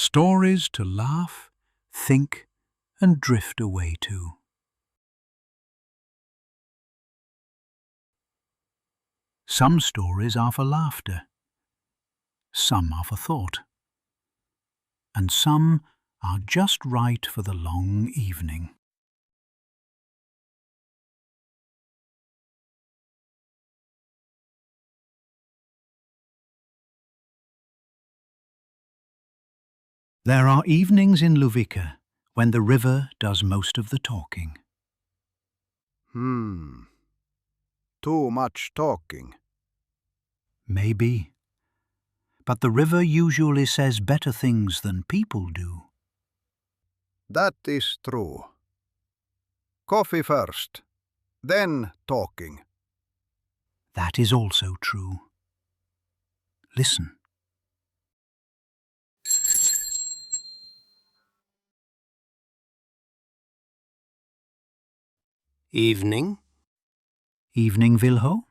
Stories to laugh, think, and drift away to. Some stories are for laughter, some are for thought, and some are just right for the long evening. There are evenings in Lovikka when the river does most of the talking. Too much talking. Maybe. But the river usually says better things than people do. That is true. Coffee first, then talking. That is also true. Listen. Evening. Evening, Vilho?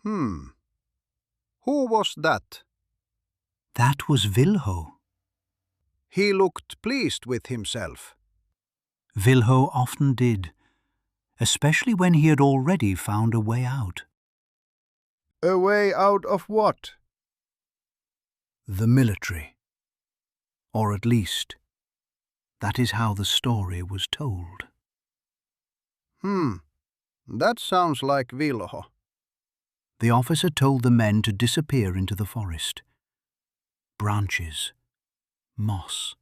Who was that? That was Vilho. He looked pleased with himself. Vilho often did, especially when he had already found a way out. A way out of what? The military. Or at least, that is how the story was told. That sounds like Vilho. The officer told the men to disappear into the forest. Branches, moss,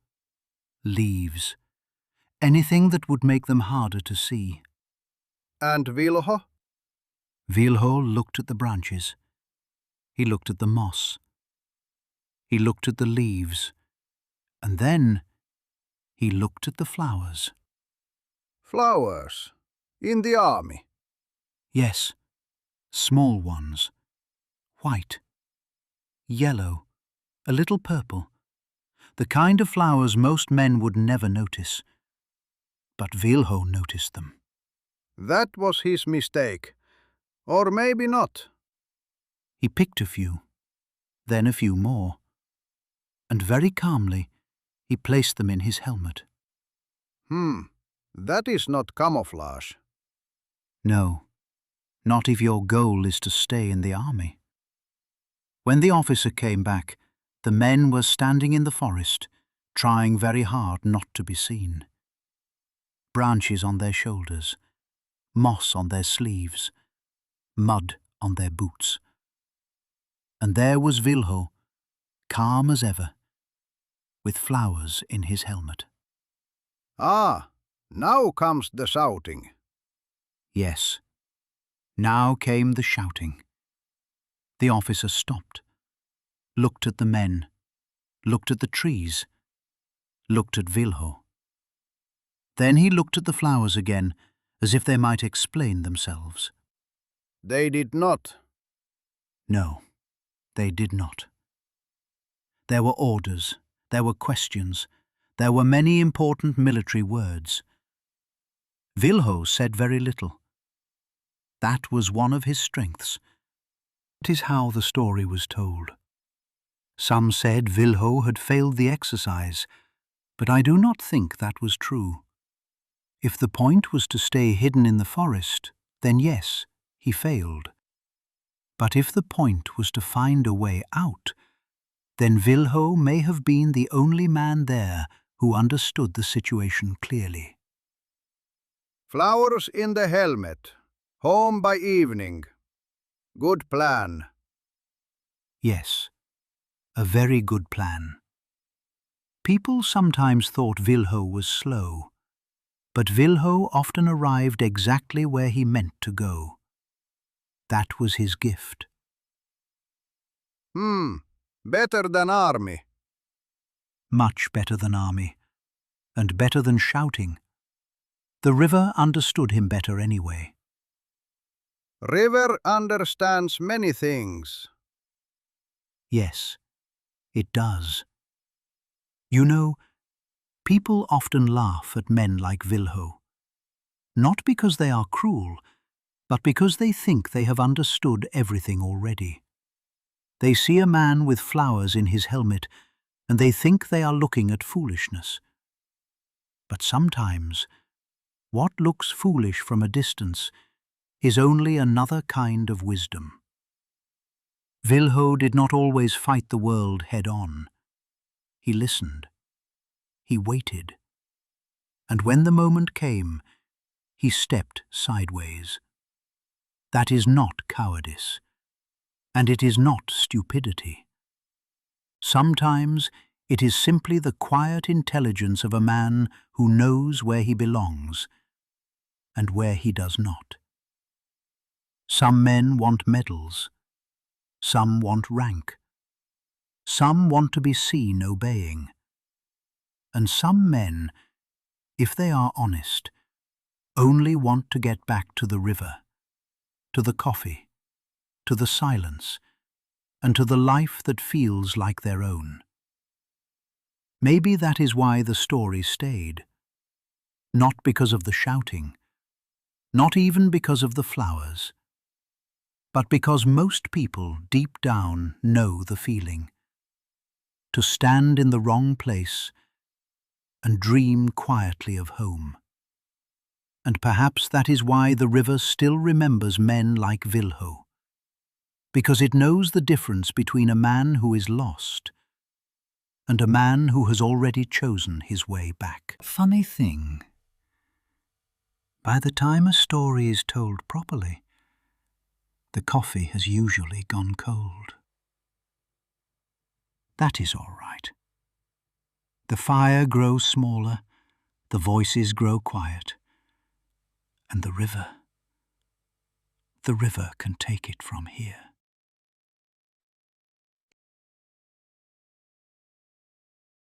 leaves, anything that would make them harder to see. And Vilho? Vilho looked at the branches. He looked at the moss. He looked at the leaves. And then he looked at the flowers. Flowers? In the army? Yes, small ones. White, yellow, a little purple. The kind of flowers most men would never notice. But Vilho noticed them. That was his mistake. Or maybe not. He picked a few, then a few more, and very calmly he placed them in his helmet. That is not camouflage. No, not if your goal is to stay in the army. When the officer came back, the men were standing in the forest, trying very hard not to be seen. Branches on their shoulders, moss on their sleeves, mud on their boots. And there was Vilho, calm as ever, with flowers in his helmet. Ah, now comes the shouting. Yes, now came the shouting. The officer stopped, looked at the men, looked at the trees, looked at Vilho. Then he looked at the flowers again, as if they might explain themselves. They did not. No, they did not. There were orders, there were questions, there were many important military words. Vilho said very little. That was one of his strengths. That is how the story was told. Some said Vilho had failed the exercise, but I do not think that was true. If the point was to stay hidden in the forest, then yes, he failed. But if the point was to find a way out, then Vilho may have been the only man there who understood the situation clearly. Flowers in the helmet. Home by evening. Good plan. Yes, a very good plan. People sometimes thought Vilho was slow, but Vilho often arrived exactly where he meant to go. That was his gift. Better than army. Much better than army, and better than shouting. The river understood him better anyway. River understands many things. Yes, it does. You know, people often laugh at men like Vilho, not because they are cruel, but because they think they have understood everything already. They see a man with flowers in his helmet, and they think they are looking at foolishness. But sometimes, what looks foolish from a distance is only another kind of wisdom. Vilho did not always fight the world head-on. He listened. He waited. And when the moment came, he stepped sideways. That is not cowardice, and it is not stupidity. Sometimes it is simply the quiet intelligence of a man who knows where he belongs and where he does not. Some men want medals. Some want rank. Some want to be seen obeying. And some men, if they are honest, only want to get back to the river, to the coffee, to the silence, and to the life that feels like their own. Maybe that is why the story stayed. Not because of the shouting, not even because of the flowers, but because most people deep down know the feeling. To stand in the wrong place and dream quietly of home. And perhaps that is why the river still remembers men like Vilho, because it knows the difference between a man who is lost and a man who has already chosen his way back. Funny thing, by the time a story is told properly, the coffee has usually gone cold. That is all right. The fire grows smaller, the voices grow quiet, and the river can take it from here.